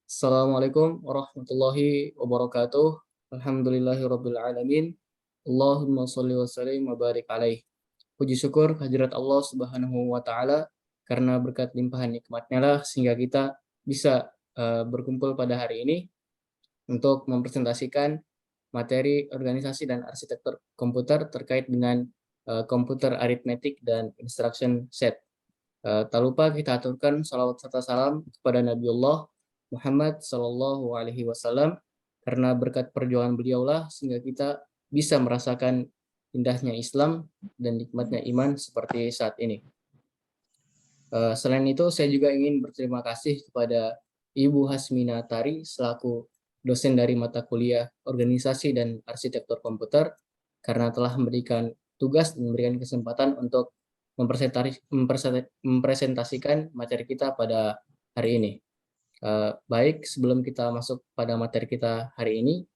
Assalamualaikum warahmatullahi wabarakatuh. Alhamdulillahirabbil alamin. Allahumma shalli wa sallim wa barik alaih. Puji syukur hadirat Allah Subhanahu wa taala karena berkat limpahan nikmat-Nya lah sehingga kita bisa berkumpul pada hari ini untuk mempresentasikan materi organisasi dan arsitektur komputer terkait dengan komputer aritmetik dan instruction set. Tak lupa kita aturkan salawat serta salam kepada Nabiullah Muhammad Sallallahu Alaihi Wasallam karena berkat perjuangan beliaulah sehingga kita bisa merasakan indahnya Islam dan nikmatnya iman seperti saat ini. Selain itu, saya juga ingin berterima kasih kepada Ibu Hasmina Tari selaku dosen dari mata kuliah Organisasi dan Arsitektur Komputer karena telah memberikan tugas dan memberikan kesempatan untuk mempresentasikan materi kita pada hari ini. Baik, sebelum kita masuk pada materi kita hari ini,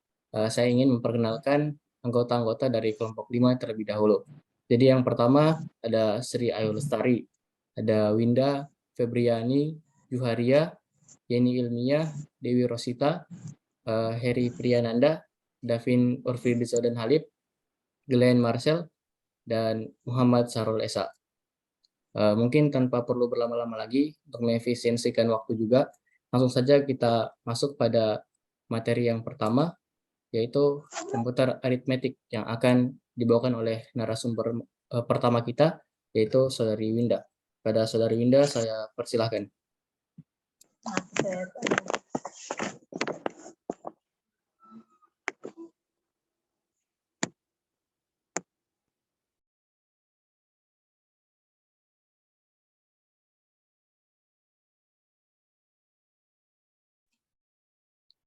saya ingin memperkenalkan anggota-anggota dari kelompok 5 terlebih dahulu. Jadi yang pertama ada Sri Ayu Lestari, ada Winda Febriani Juharia, Yeni Ilmiah, Dewi Rosita, Heri Priyananda, Davin Urfidiso dan Halib, Glenn Marcel, dan Muhammad Sarul Esa. Mungkin tanpa perlu berlama-lama lagi untuk mengefisiensikan waktu juga, langsung saja kita masuk pada materi yang pertama, yaitu komputer aritmetik yang akan dibawakan oleh narasumber pertama kita, yaitu Saudari Winda. Pada Saudari Winda, saya persilahkan.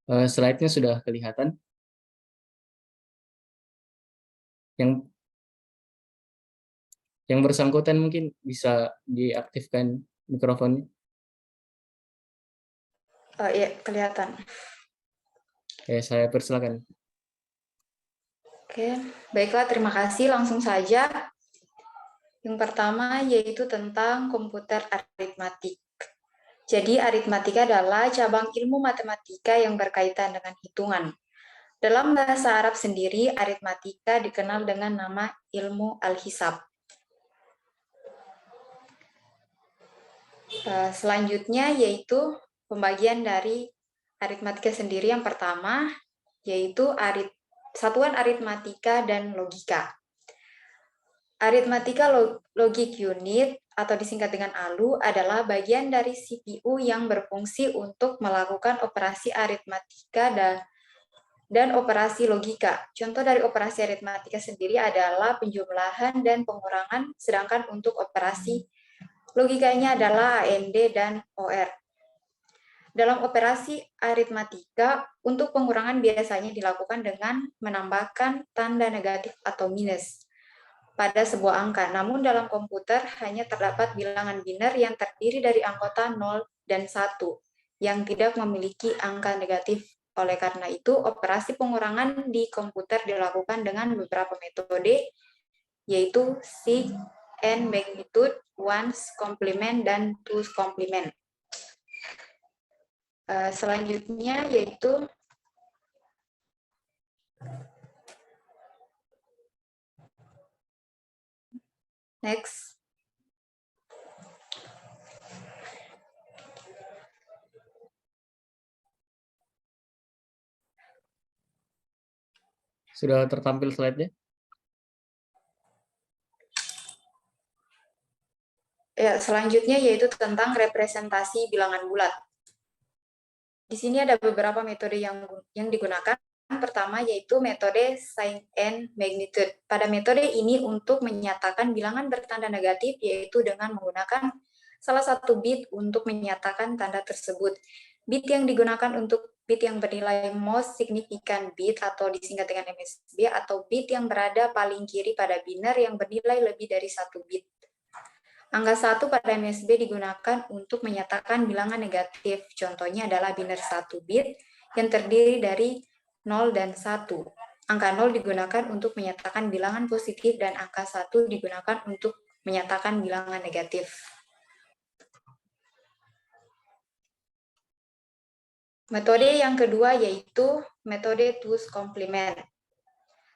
Slide-nya sudah kelihatan. Yang bersangkutan mungkin bisa diaktifkan mikrofonnya. Iya, kelihatan. Saya persilakan. Oke, baiklah, terima kasih. Langsung saja. Yang pertama yaitu tentang komputer aritmatik. Jadi, aritmatika adalah cabang ilmu matematika yang berkaitan dengan hitungan. Dalam bahasa Arab sendiri, aritmatika dikenal dengan nama ilmu al-hisab. Selanjutnya yaitu pembagian dari aritmatika sendiri. Yang pertama yaitu satuan aritmatika dan logika. Aritmatika logic unit atau disingkat dengan ALU adalah bagian dari CPU yang berfungsi untuk melakukan operasi aritmatika dan operasi logika. Contoh dari operasi aritmatika sendiri adalah penjumlahan dan pengurangan, sedangkan untuk operasi logikanya adalah AND dan OR. Dalam operasi aritmatika, untuk pengurangan biasanya dilakukan dengan menambahkan tanda negatif atau minus pada sebuah angka. Namun dalam komputer hanya terdapat bilangan biner yang terdiri dari anggota 0 dan 1 yang tidak memiliki angka negatif. Oleh karena itu, operasi pengurangan di komputer dilakukan dengan beberapa metode, yaitu sig, n magnitude, ones complement, dan twos complement. Selanjutnya yaitu next. Sudah tertampil slide-nya? Ya, selanjutnya yaitu tentang representasi bilangan bulat. Di sini ada beberapa metode yang digunakan. Pertama yaitu metode sign and magnitude. Pada metode ini untuk menyatakan bilangan bertanda negatif yaitu dengan menggunakan salah satu bit untuk menyatakan tanda tersebut. Bit yang digunakan untuk bit yang bernilai most significant bit atau disingkat dengan MSB atau bit yang berada paling kiri pada biner yang bernilai lebih dari 1 bit. Angka 1 pada MSB digunakan untuk menyatakan bilangan negatif. Contohnya adalah biner 1 bit yang terdiri dari 0 dan 1. Angka 0 digunakan untuk menyatakan bilangan positif dan angka 1 digunakan untuk menyatakan bilangan negatif. Metode yang kedua yaitu metode twos complement.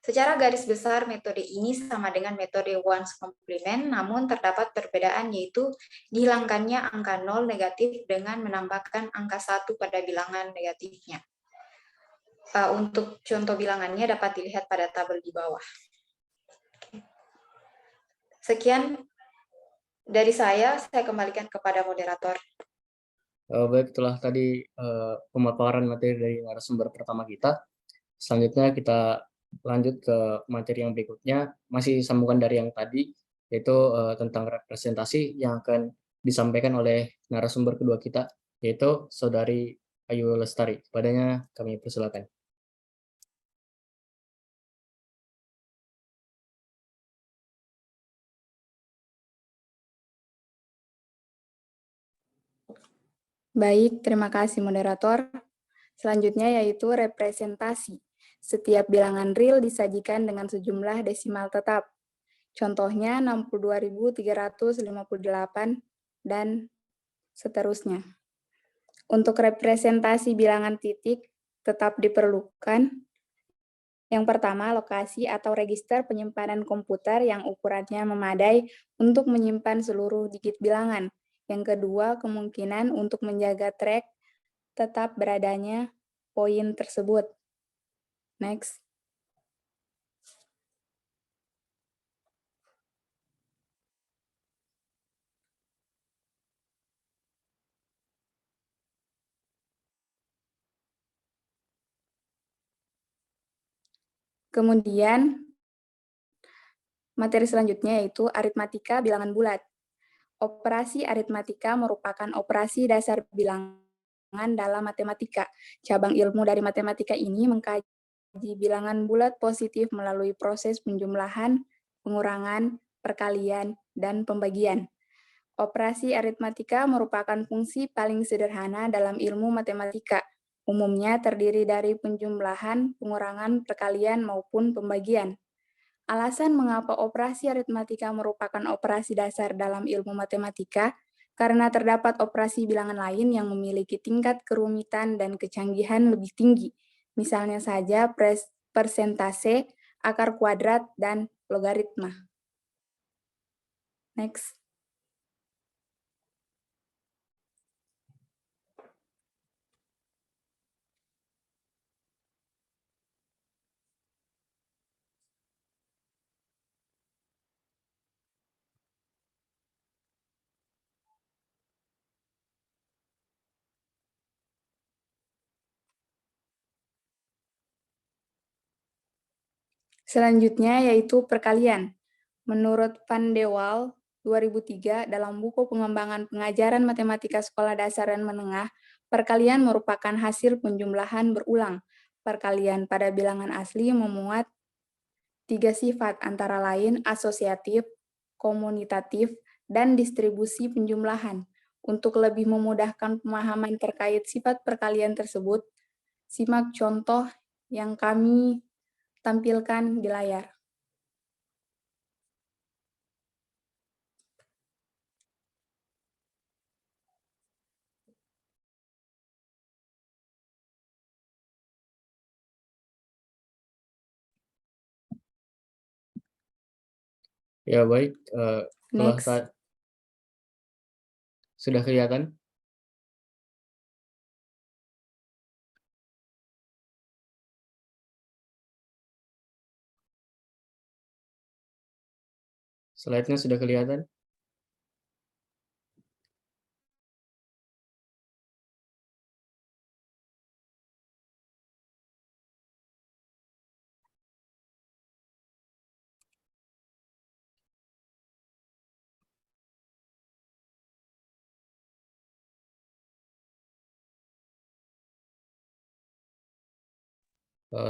Secara garis besar, metode ini sama dengan metode ones complement, namun terdapat perbedaan yaitu dihilangkannya angka 0 negatif dengan menambahkan angka 1 pada bilangan negatifnya. Untuk contoh bilangannya dapat dilihat pada tabel di bawah. Sekian dari saya kembalikan kepada moderator. Baik, setelah tadi pemaparan materi dari narasumber pertama kita, selanjutnya kita lanjut ke materi yang berikutnya, masih sambungan dari yang tadi, yaitu tentang representasi yang akan disampaikan oleh narasumber kedua kita, yaitu Saudari Ayu Lestari. Padanya kami persilakan. Baik, terima kasih moderator. Selanjutnya yaitu representasi. Setiap bilangan real disajikan dengan sejumlah desimal tetap. Contohnya 62.358 dan seterusnya. Untuk representasi bilangan titik tetap diperlukan. Yang pertama, lokasi atau register penyimpanan komputer yang ukurannya memadai untuk menyimpan seluruh digit bilangan. Yang kedua, kemungkinan untuk menjaga track tetap beradanya poin tersebut. Next. Kemudian, materi selanjutnya yaitu aritmatika bilangan bulat. Operasi aritmatika merupakan operasi dasar bilangan dalam matematika. Cabang ilmu dari matematika ini mengkaji bilangan bulat positif melalui proses penjumlahan, pengurangan, perkalian, dan pembagian. Operasi aritmatika merupakan fungsi paling sederhana dalam ilmu matematika. Umumnya terdiri dari penjumlahan, pengurangan, perkalian, maupun pembagian. Alasan mengapa operasi aritmatika merupakan operasi dasar dalam ilmu matematika, karena terdapat operasi bilangan lain yang memiliki tingkat kerumitan dan kecanggihan lebih tinggi, misalnya saja persentase, akar kuadrat, dan logaritma. Next. Selanjutnya yaitu perkalian. Menurut Van de Waal 2003 dalam buku pengembangan pengajaran matematika sekolah dasar dan menengah, perkalian merupakan hasil penjumlahan berulang. Perkalian pada bilangan asli memuat 3 sifat antara lain asosiatif, komutatif, dan distribusi penjumlahan. Untuk lebih memudahkan pemahaman terkait sifat perkalian tersebut, simak contoh yang kami tampilkan di layar. Ya baik, Next. sudah kelihatan? Slide-nya sudah kelihatan?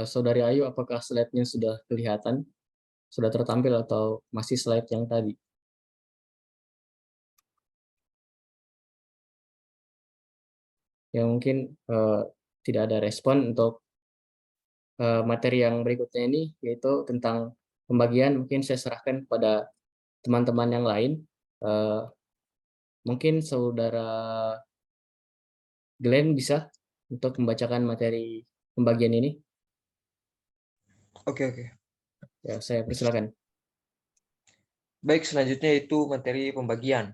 Saudari Ayu, apakah slide-nya sudah kelihatan? Sudah tertampil atau masih slide yang tadi? Ya mungkin tidak ada respon untuk materi yang berikutnya ini, yaitu tentang pembagian. Mungkin saya serahkan kepada teman-teman yang lain. Mungkin Saudara Glenn bisa untuk membacakan materi pembagian ini? Oke. Ya, saya persilakan. Baik, selanjutnya itu materi pembagian.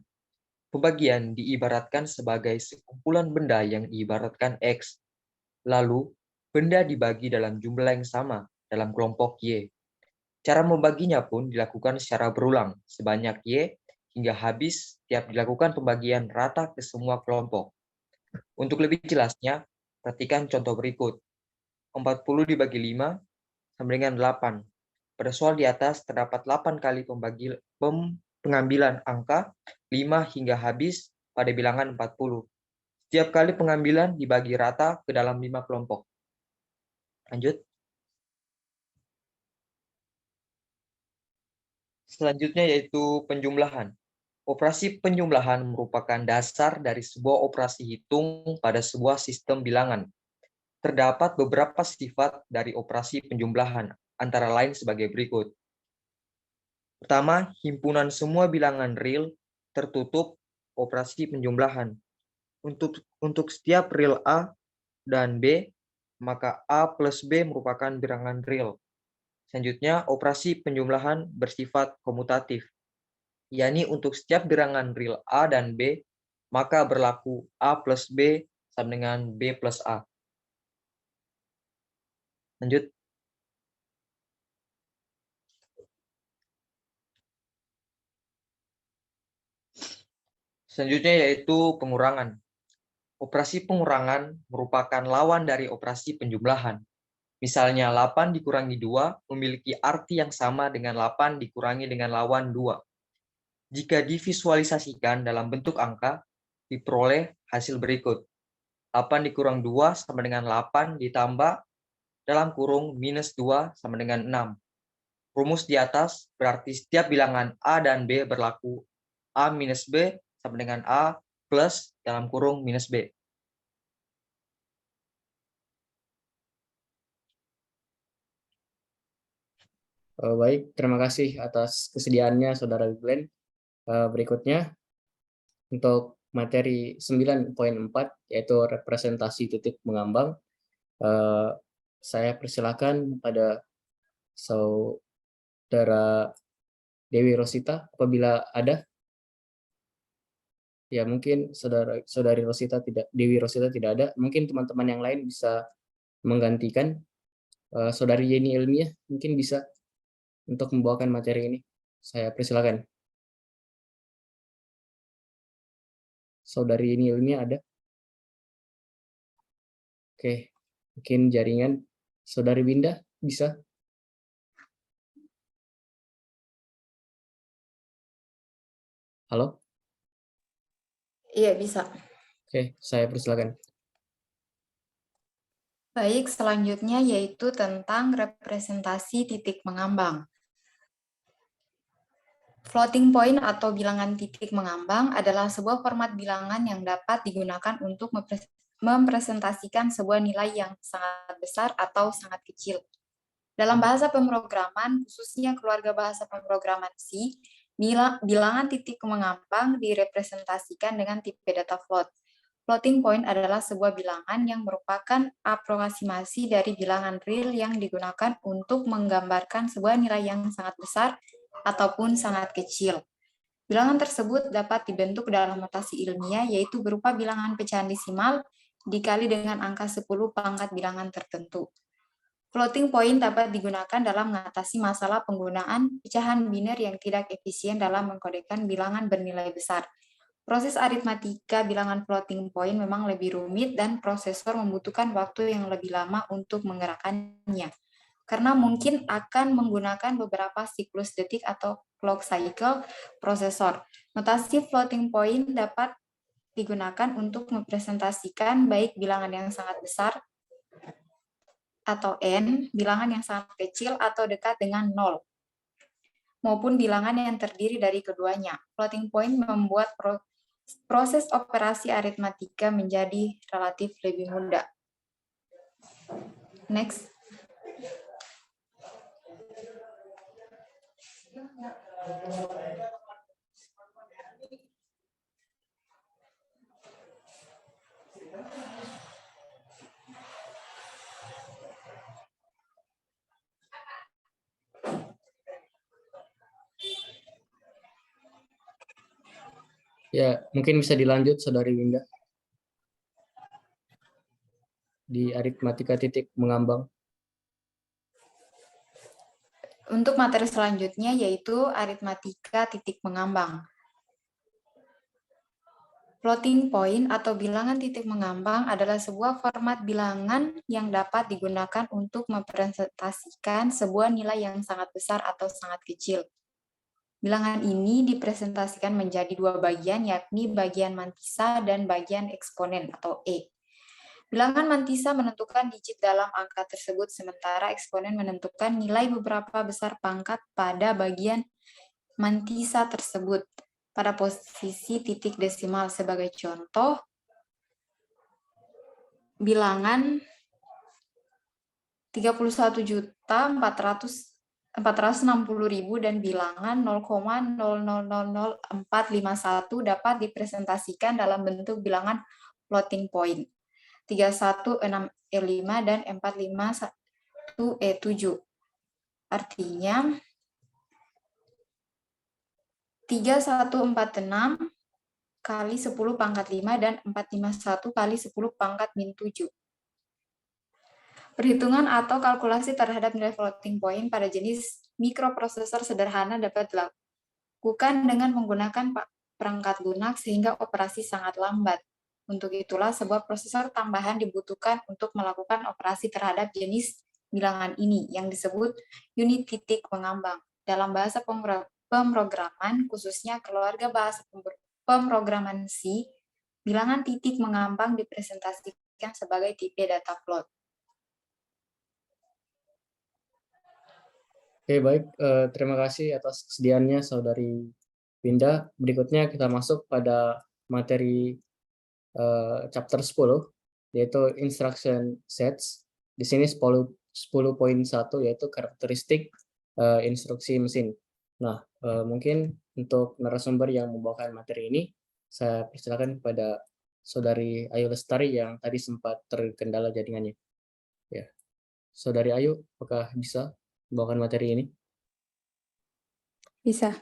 Pembagian diibaratkan sebagai sekumpulan benda yang diibaratkan X. Lalu, benda dibagi dalam jumlah yang sama dalam kelompok Y. Cara membaginya pun dilakukan secara berulang, sebanyak Y, hingga habis tiap dilakukan pembagian rata ke semua kelompok. Untuk lebih jelasnya, perhatikan contoh berikut. 40 dibagi 5 sama dengan 8. Pada soal di atas terdapat 8 kali pengambilan angka 5 hingga habis pada bilangan 40. Setiap kali pengambilan dibagi rata ke dalam 5 kelompok. Lanjut. Selanjutnya yaitu penjumlahan. Operasi penjumlahan merupakan dasar dari sebuah operasi hitung pada sebuah sistem bilangan. Terdapat beberapa sifat dari operasi penjumlahan, antara lain sebagai berikut. Pertama, himpunan semua bilangan real tertutup operasi penjumlahan. Untuk setiap real A dan B, maka A plus B merupakan bilangan real. Selanjutnya, operasi penjumlahan bersifat komutatif, yakni untuk setiap bilangan real A dan B, maka berlaku A plus B sama dengan B plus A. Lanjut. Selanjutnya yaitu pengurangan. Operasi pengurangan merupakan lawan dari operasi penjumlahan. Misalnya 8 dikurangi 2 memiliki arti yang sama dengan 8 dikurangi dengan lawan 2. Jika divisualisasikan dalam bentuk angka, diperoleh hasil berikut. 8 dikurang 2 sama dengan 8 ditambah dalam kurung minus 2 sama dengan 6. Rumus di atas berarti setiap bilangan A dan B berlaku A minus B sama dengan A plus dalam kurung minus B. Baik, terima kasih atas kesediaannya Saudara Glenn. Berikutnya untuk materi 9.4 yaitu representasi titik mengambang. Saya persilakan pada Saudara Dewi Rosita apabila ada. Ya, mungkin Saudari Rosita Dewi Rosita tidak ada. Mungkin teman-teman yang lain bisa menggantikan. Saudari Yeni Ilmiah mungkin bisa untuk membawakan materi ini. Saya persilakan. Saudari Yeni Ilmiah ada? Oke, mungkin jaringan. Saudari Winda bisa? Halo? Iya, bisa. Oke, saya persilakan. Baik, selanjutnya yaitu tentang representasi titik mengambang. Floating point atau bilangan titik mengambang adalah sebuah format bilangan yang dapat digunakan untuk mempresentasikan sebuah nilai yang sangat besar atau sangat kecil. Dalam bahasa pemrograman, khususnya keluarga bahasa pemrograman C, bilangan titik mengambang direpresentasikan dengan tipe data float. Floating point adalah sebuah bilangan yang merupakan aproksimasi dari bilangan real yang digunakan untuk menggambarkan sebuah nilai yang sangat besar ataupun sangat kecil. Bilangan tersebut dapat dibentuk dalam notasi ilmiah, yaitu berupa bilangan pecahan desimal dikali dengan angka 10 pangkat bilangan tertentu. Floating point dapat digunakan dalam mengatasi masalah penggunaan pecahan biner yang tidak efisien dalam mengkodekan bilangan bernilai besar. Proses aritmatika bilangan floating point memang lebih rumit dan prosesor membutuhkan waktu yang lebih lama untuk menggerakkannya, karena mungkin akan menggunakan beberapa siklus detik atau clock cycle prosesor. Notasi floating point dapat digunakan untuk mempresentasikan baik bilangan yang sangat besar atau n, bilangan yang sangat kecil atau dekat dengan 0, maupun bilangan yang terdiri dari keduanya. Floating point membuat proses operasi aritmatika menjadi relatif lebih mudah. Next. Ya, mungkin bisa dilanjut Saudari Winda di aritmatika titik mengambang. Untuk materi selanjutnya yaitu aritmatika titik mengambang. Floating point atau bilangan titik mengambang adalah sebuah format bilangan yang dapat digunakan untuk mempresentasikan sebuah nilai yang sangat besar atau sangat kecil. Bilangan ini dipresentasikan menjadi dua bagian, yakni bagian mantisa dan bagian eksponen atau E. Bilangan mantisa menentukan digit dalam angka tersebut, sementara eksponen menentukan nilai beberapa besar pangkat pada bagian mantisa tersebut pada posisi titik desimal. Sebagai contoh, bilangan 31.460.000 dan bilangan 0,000451 dapat dipresentasikan dalam bentuk bilangan floating point 316E5 dan 451E7. Artinya 3146 kali 10 pangkat 5 dan 451 kali 10 pangkat min 7. Perhitungan atau kalkulasi terhadap nilai floating point pada jenis mikroprosesor sederhana dapat dilakukan dengan menggunakan perangkat lunak sehingga operasi sangat lambat. Untuk itulah sebuah prosesor tambahan dibutuhkan untuk melakukan operasi terhadap jenis bilangan ini yang disebut unit titik mengambang. Dalam bahasa pemrograman, khususnya keluarga bahasa pemrograman C, bilangan titik mengambang dipresentasikan sebagai tipe data float. Oke, baik. Terima kasih atas kesediaannya Saudari Winda. Berikutnya kita masuk pada materi chapter 10, yaitu instruction sets. Di sini 10.1 yaitu karakteristik instruksi mesin. Nah, mungkin untuk narasumber yang membawakan materi ini, saya persilakan kepada Saudari Ayu Lestari yang tadi sempat terkendala jaringannya. Ya, Saudari Ayu, apakah bisa membawakan materi ini? Bisa.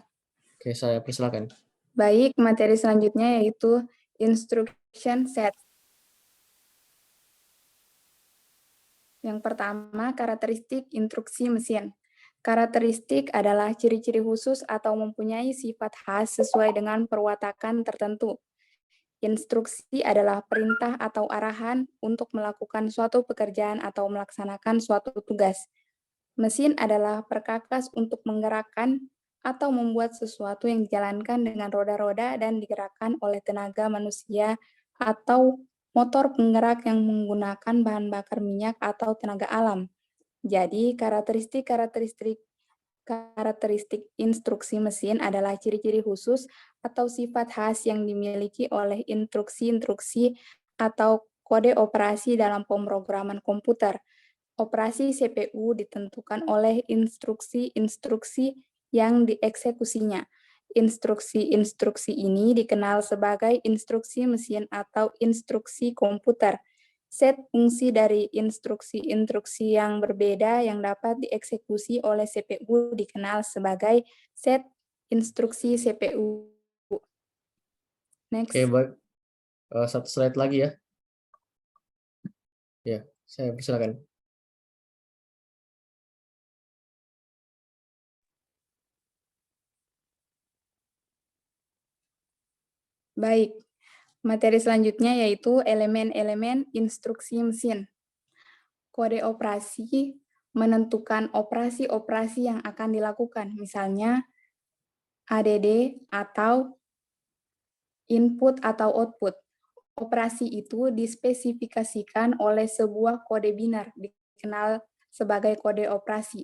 Oke, saya persilakan. Baik, materi selanjutnya yaitu instruction set. Yang pertama, karakteristik instruksi mesin. Karakteristik adalah ciri-ciri khusus atau mempunyai sifat khas sesuai dengan perwatakan tertentu. Instruksi adalah perintah atau arahan untuk melakukan suatu pekerjaan atau melaksanakan suatu tugas. Mesin adalah perkakas untuk menggerakkan atau membuat sesuatu yang dijalankan dengan roda-roda dan digerakkan oleh tenaga manusia atau motor penggerak yang menggunakan bahan bakar minyak atau tenaga alam. Jadi, karakteristik instruksi mesin adalah ciri-ciri khusus atau sifat khas yang dimiliki oleh instruksi-instruksi atau kode operasi dalam pemrograman komputer. Operasi CPU ditentukan oleh instruksi-instruksi yang dieksekusinya. Instruksi-instruksi ini dikenal sebagai instruksi mesin atau instruksi komputer. Set fungsi dari instruksi-instruksi yang berbeda yang dapat dieksekusi oleh CPU dikenal sebagai set instruksi CPU. Next. Oke, baik. Satu slide lagi ya. Ya, saya persilakan. Baik, materi selanjutnya yaitu elemen-elemen instruksi mesin. Kode operasi menentukan operasi-operasi yang akan dilakukan, misalnya ADD atau input atau output. Operasi itu dispesifikasikan oleh sebuah kode biner, dikenal sebagai kode operasi.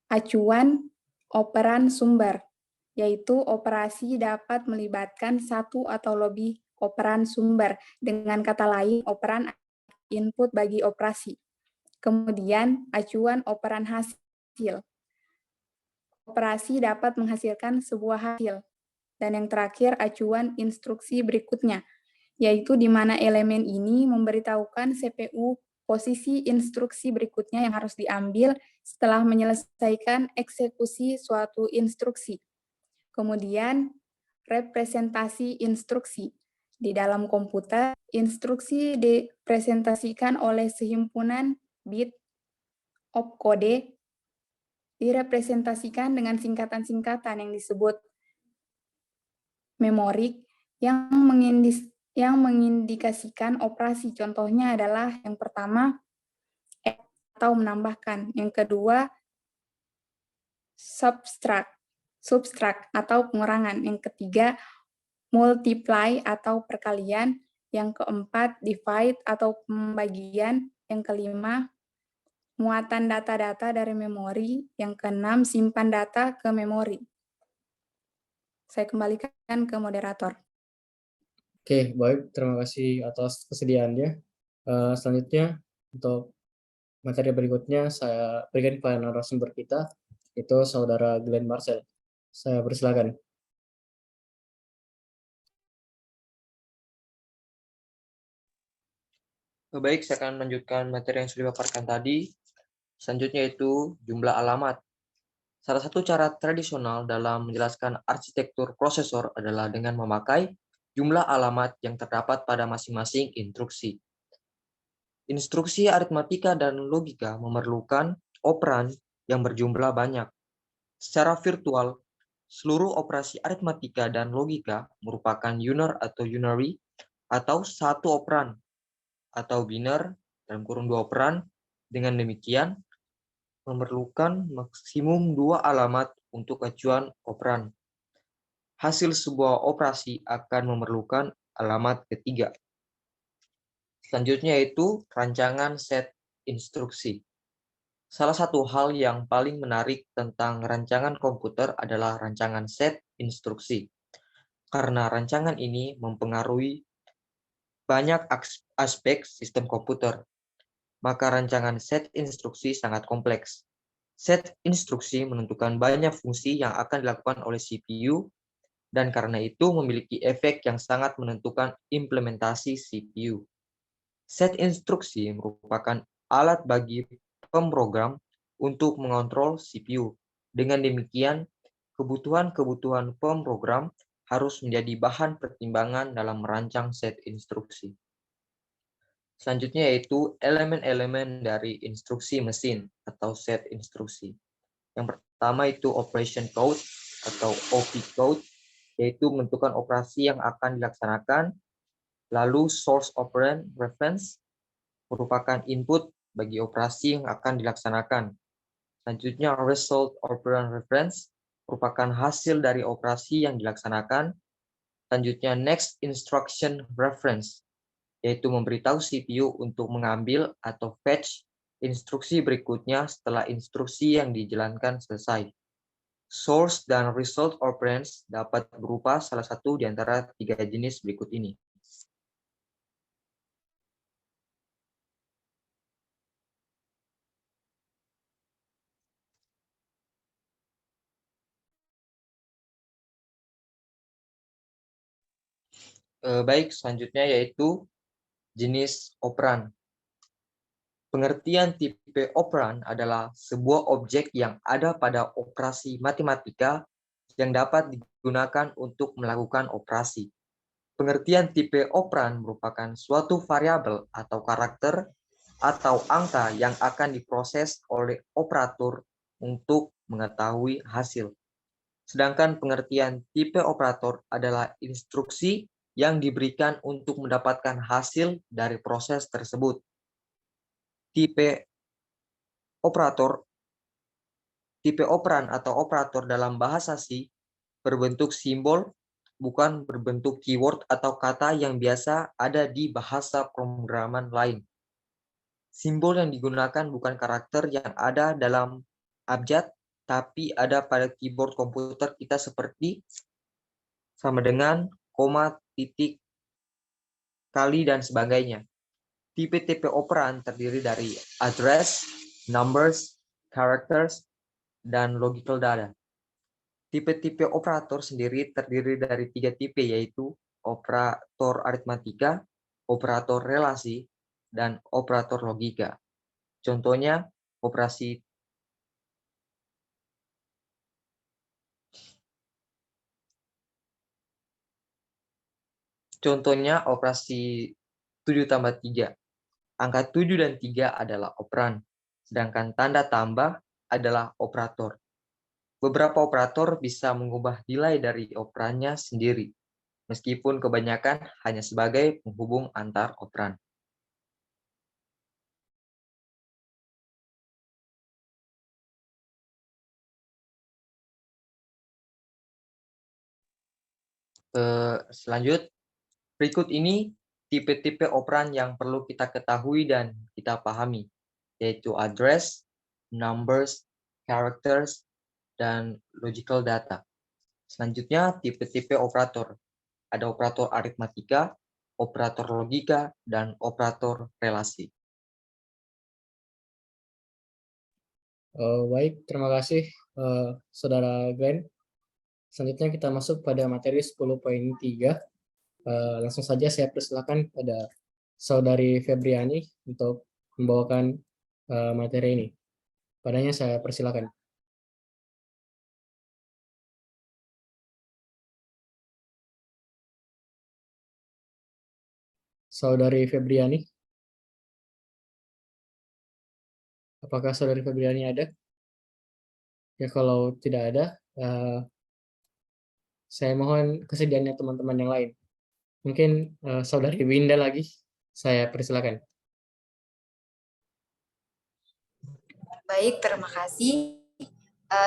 Acuan operan sumber, yaitu operasi dapat melibatkan satu atau lebih operan sumber, dengan kata lain operan input bagi operasi. Kemudian acuan operan hasil. Operasi dapat menghasilkan sebuah hasil. Dan yang terakhir acuan instruksi berikutnya, yaitu di mana elemen ini memberitahukan CPU posisi instruksi berikutnya yang harus diambil setelah menyelesaikan eksekusi suatu instruksi. Kemudian representasi instruksi. Di dalam komputer, instruksi dipresentasikan oleh sehimpunan bit opkode direpresentasikan dengan singkatan-singkatan yang disebut memorik yang mengindikasikan operasi. Contohnya adalah yang pertama atau menambahkan, yang kedua subtract atau pengurangan, yang ketiga multiply atau perkalian, yang keempat divide atau pembagian, yang kelima muatan data-data dari memori, yang keenam simpan data ke memori. Saya kembalikan ke moderator. Oke, baik. Terima kasih atas kesediaannya. Selanjutnya, untuk materi berikutnya saya berikan kepada narasumber kita, itu Saudara Glenn Marcel. Saya persilakan. Baik, saya akan melanjutkan materi yang sudah dipaparkan tadi. Selanjutnya itu jumlah alamat. Salah satu cara tradisional dalam menjelaskan arsitektur prosesor adalah dengan memakai jumlah alamat yang terdapat pada masing-masing instruksi. Instruksi aritmatika dan logika memerlukan operan yang berjumlah banyak. Secara virtual, seluruh operasi aritmatika dan logika merupakan uner atau unary atau satu operan atau biner dalam kurung 2 operan. Dengan demikian, memerlukan maksimum 2 alamat untuk acuan operan. Hasil sebuah operasi akan memerlukan alamat ketiga. Selanjutnya yaitu rancangan set instruksi. Salah satu hal yang paling menarik tentang rancangan komputer adalah rancangan set instruksi. Karena rancangan ini mempengaruhi banyak aspek sistem komputer, maka rancangan set instruksi sangat kompleks. Set instruksi menentukan banyak fungsi yang akan dilakukan oleh CPU, dan karena itu memiliki efek yang sangat menentukan implementasi CPU. Set instruksi merupakan alat bagi pemrogram untuk mengontrol CPU. Dengan demikian, kebutuhan-kebutuhan pemrogram harus menjadi bahan pertimbangan dalam merancang set instruksi. Selanjutnya yaitu elemen-elemen dari instruksi mesin atau set instruksi. Yang pertama itu operation code atau OP code, yaitu menentukan operasi yang akan dilaksanakan. Lalu source operand reference merupakan input bagi operasi yang akan dilaksanakan. Selanjutnya result operand reference merupakan hasil dari operasi yang dilaksanakan. Selanjutnya next instruction reference, yaitu memberitahu CPU untuk mengambil atau fetch instruksi berikutnya setelah instruksi yang dijalankan selesai. Source dan result operands dapat berupa salah satu di antara 3 jenis berikut ini. Baik, selanjutnya yaitu jenis operan. Pengertian tipe operan adalah sebuah objek yang ada pada operasi matematika yang dapat digunakan untuk melakukan operasi. Pengertian tipe operan merupakan suatu variabel atau karakter atau angka yang akan diproses oleh operator untuk mengetahui hasil. Sedangkan pengertian tipe operator adalah instruksi yang diberikan untuk mendapatkan hasil dari proses tersebut. Tipe operan atau operator dalam bahasa C berbentuk simbol, bukan berbentuk keyword atau kata yang biasa ada di bahasa pemrograman lain. Simbol yang digunakan bukan karakter yang ada dalam abjad, tapi ada pada keyboard komputer kita seperti sama dengan, koma, titik, kali, dan sebagainya. Tipe-tipe operan terdiri dari address, numbers, characters, dan logical data. Tipe-tipe operator sendiri terdiri dari 3 tipe, yaitu operator aritmatika, operator relasi, dan operator logika. Contohnya, operasi Contohnya operasi 7 tambah 3. Angka 7 dan 3 adalah operan, sedangkan tanda tambah adalah operator. Beberapa operator bisa mengubah nilai dari operannya sendiri, meskipun kebanyakan hanya sebagai penghubung antar operan. Selanjut, berikut ini tipe-tipe operan yang perlu kita ketahui dan kita pahami, yaitu address, numbers, characters, dan logical data. Selanjutnya, tipe-tipe operator. Ada operator aritmatika, operator logika, dan operator relasi. Baik, terima kasih Saudara Glenn. Selanjutnya kita masuk pada materi 10.3. Langsung saja saya persilakan pada Saudari Febriani untuk membawakan materi ini. Padanya saya persilakan. Saudari Febriani. Apakah Saudari Febriani ada? Ya, kalau tidak ada, saya mohon kesediaannya teman-teman yang lain. Mungkin Saudari Winda lagi, saya persilakan. Baik, terima kasih.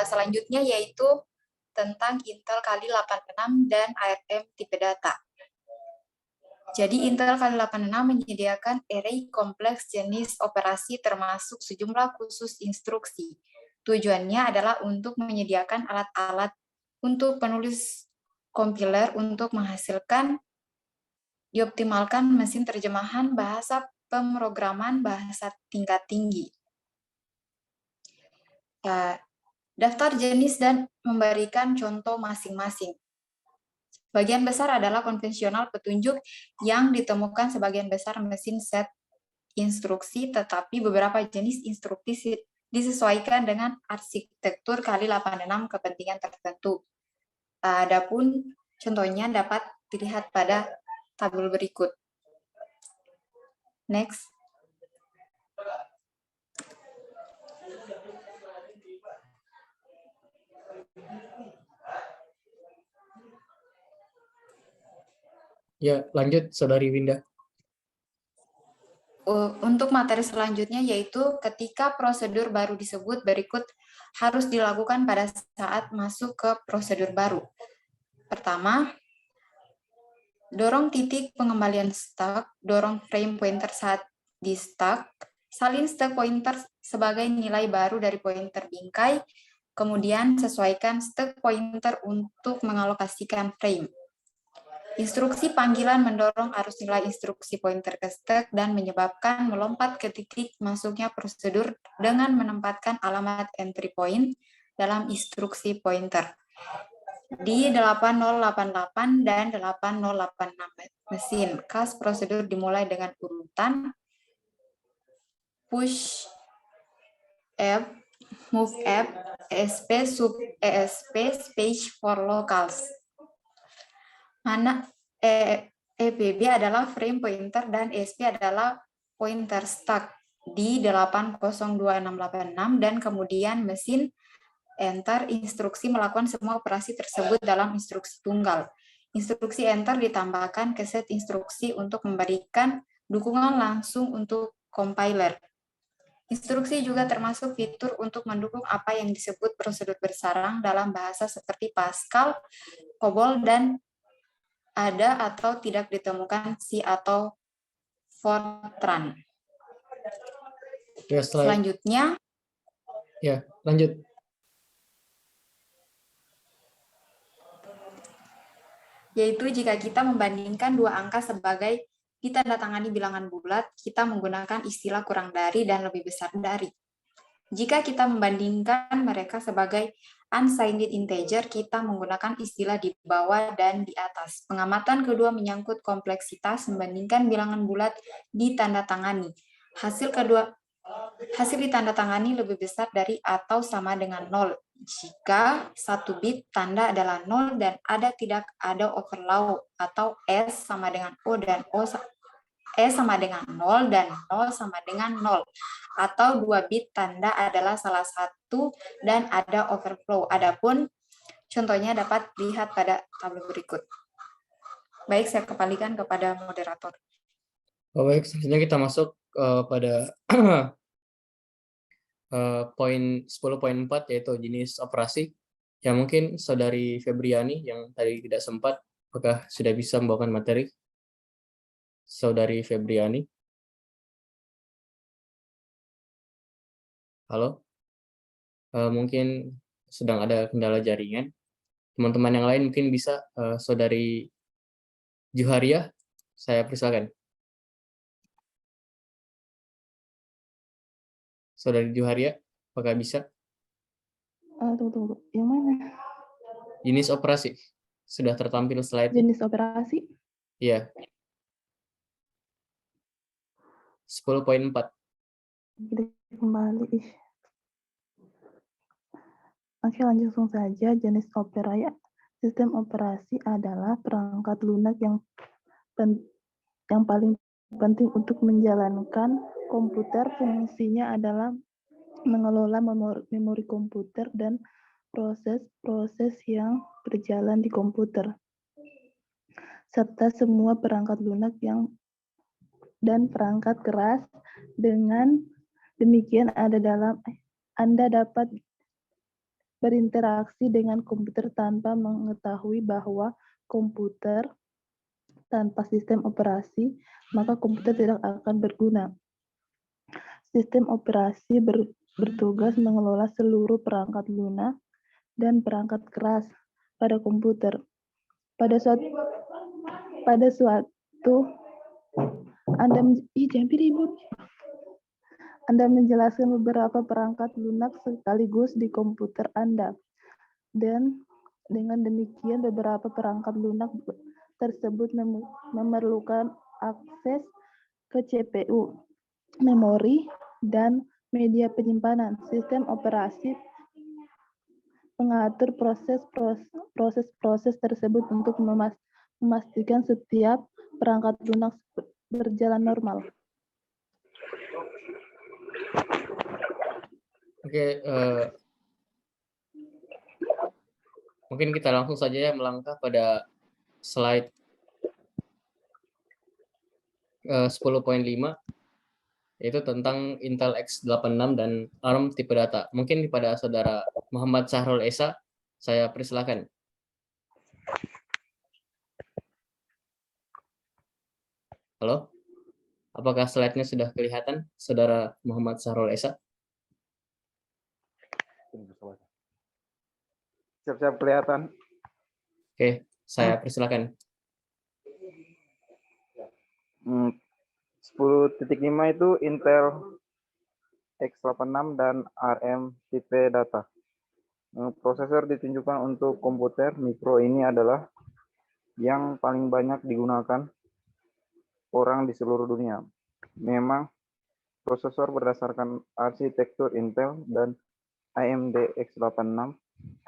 Selanjutnya yaitu tentang Intel kali 86 dan ARM tipe data. Jadi Intel kali 86 menyediakan array kompleks jenis operasi termasuk sejumlah khusus instruksi. Tujuannya adalah untuk menyediakan alat-alat untuk penulis kompiler untuk menghasilkan dioptimalkan mesin terjemahan bahasa pemrograman bahasa tingkat tinggi. Daftar jenis dan memberikan contoh masing-masing. Bagian besar adalah konvensional petunjuk yang ditemukan sebagian besar mesin set instruksi, tetapi beberapa jenis instruksi disesuaikan dengan arsitektur kali 86 kepentingan tertentu. Adapun contohnya dapat dilihat pada tabel berikut. Next. Ya, lanjut Saudari Winda. Untuk materi selanjutnya yaitu ketika prosedur baru disebut berikut harus dilakukan pada saat masuk ke prosedur baru. Pertama, dorong titik pengembalian stack, dorong frame pointer saat di stack, salin stack pointer sebagai nilai baru dari pointer bingkai, kemudian sesuaikan stack pointer untuk mengalokasikan frame. Instruksi panggilan mendorong arus nilai instruksi pointer ke stack dan menyebabkan melompat ke titik masuknya prosedur dengan menempatkan alamat entry point dalam instruksi pointer. Di 8088 dan 8086 mesin, kas prosedur dimulai dengan urutan push F, move F, ESP, sub ESP, space for locals. Mana EPB adalah frame pointer dan ESP adalah pointer stack di 802686 dan kemudian mesin enter instruksi melakukan semua operasi tersebut dalam instruksi tunggal. Instruksi enter ditambahkan ke set instruksi untuk memberikan dukungan langsung untuk compiler. Instruksi juga termasuk fitur untuk mendukung apa yang disebut prosedur bersarang dalam bahasa seperti Pascal, COBOL, dan ada atau tidak ditemukan C atau Fortran. Ya, selanjutnya. Ya, lanjut. Yaitu jika kita membandingkan dua angka sebagai ditandatangani bilangan bulat, kita menggunakan istilah kurang dari dan lebih besar dari. Jika kita membandingkan mereka sebagai unsigned integer, kita menggunakan istilah di bawah dan di atas. Pengamatan kedua menyangkut kompleksitas membandingkan bilangan bulat ditandatangani. Hasil ditandatangani lebih besar dari atau sama dengan 0. jika 1 bit tanda adalah 0 dan tidak ada overflow atau S sama dengan O dan S sama dengan 0 dan 0 sama dengan 0. Atau 2 bit tanda adalah salah satu dan ada overflow. Adapun contohnya dapat dilihat pada tabel berikut. Baik, saya kembalikan kepada moderator. Baik, selanjutnya kita masuk pada poin 10.4 yaitu jenis operasi. Ya mungkin Saudari Febriani yang tadi tidak sempat, apakah sudah bisa membawakan materi? Saudari Febriani. Halo? Mungkin sedang ada kendala jaringan. Teman-teman yang lain mungkin bisa, Saudari Juharia, saya persilakan. Saudari Juharia, apakah bisa? Tunggu. Yang mana? Jenis operasi. Sudah tertampil slide? Jenis operasi? Iya. 10.4. Kita kembali. Oke, langsung saja. Jenis operasi. Sistem operasi adalah perangkat lunak yang paling penting untuk menjalankan komputer. Fungsinya adalah mengelola memori komputer dan proses-proses yang berjalan di komputer, serta semua perangkat lunak dan perangkat keras. Dengan demikian Anda dapat berinteraksi dengan komputer tanpa mengetahui bahwa komputer tanpa sistem operasi, maka komputer tidak akan berguna. Sistem operasi bertugas mengelola seluruh perangkat lunak dan perangkat keras pada komputer. Pada suatu Anda menjelaskan beberapa perangkat lunak sekaligus di komputer Anda, dan dengan demikian beberapa perangkat lunak tersebut memerlukan akses ke CPU, memori, dan media penyimpanan. Sistem operasi mengatur proses-proses tersebut untuk memastikan setiap perangkat lunak berjalan normal. Oke, mungkin kita langsung saja ya melangkah pada slide 10.5, yaitu tentang Intel X86 dan ARM tipe data. Mungkin kepada Saudara Muhammad Sahrul Esa, saya persilakan. Halo? Apakah slide-nya sudah kelihatan, Saudara Muhammad Sahrul Esa? Siap-siap kelihatan. Oke, saya persilakan. 10.5 itu Intel X86 dan ARM tipe data. Prosesor ditunjukkan untuk komputer mikro ini adalah yang paling banyak digunakan orang di seluruh dunia. Memang prosesor berdasarkan arsitektur Intel dan AMD X86,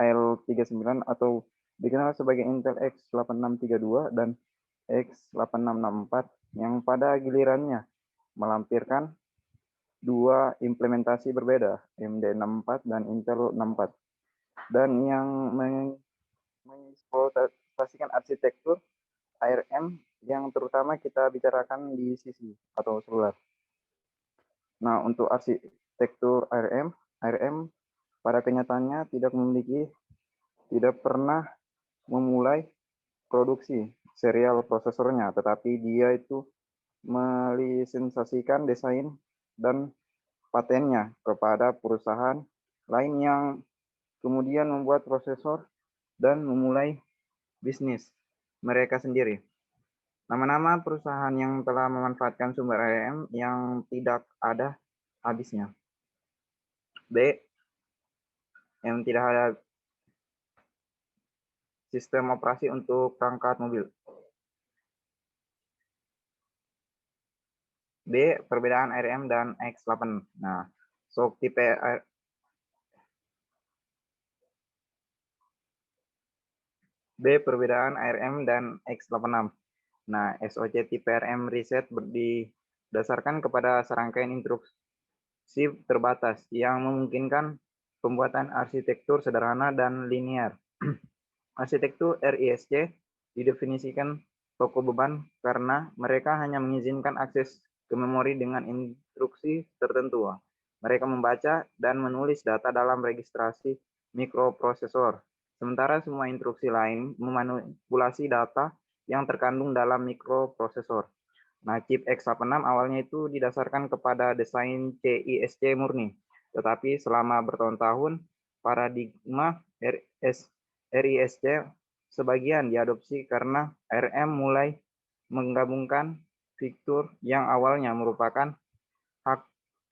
AL39 atau dikenal sebagai Intel X8632 dan X8664 yang pada gilirannya melampirkan dua implementasi berbeda, AMD 64 dan Intel 64, dan yang mengeksploitasikan arsitektur ARM yang terutama kita bicarakan di sisi atau seluler. Nah, untuk arsitektur ARM pada kenyataannya tidak pernah memulai produksi serial prosesornya, tetapi dia itu melisensiasikan desain dan patennya kepada perusahaan lain yang kemudian membuat prosesor dan memulai bisnis mereka sendiri. Nama-nama perusahaan yang telah memanfaatkan sumber ARM yang tidak ada habisnya. B. Yang tidak ada sistem operasi untuk perangkat mobil. B. Perbedaan ARM dan X86. Nah, tipe B. Perbedaan ARM dan x86. Nah, SOC tipe ARM reset didasarkan kepada serangkaian instruksi terbatas yang memungkinkan pembuatan arsitektur sederhana dan linear. Arsitektur RISC didefinisikan toko beban karena mereka hanya mengizinkan akses ke memori dengan instruksi tertentu. Mereka membaca dan menulis data dalam registrasi mikroprosesor, sementara semua instruksi lain memanipulasi data yang terkandung dalam mikroprosesor. Nah, chip x86 awalnya itu didasarkan kepada desain CISC murni, tetapi selama bertahun-tahun paradigma RISC sebagian diadopsi karena ARM mulai menggabungkan fitur yang awalnya merupakan hak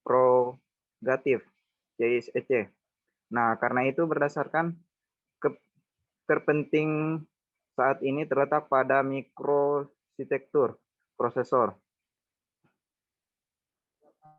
prerogatif CISC. Nah, karena itu berdasarkan terpenting saat ini terletak pada mikroarsitektur prosesor.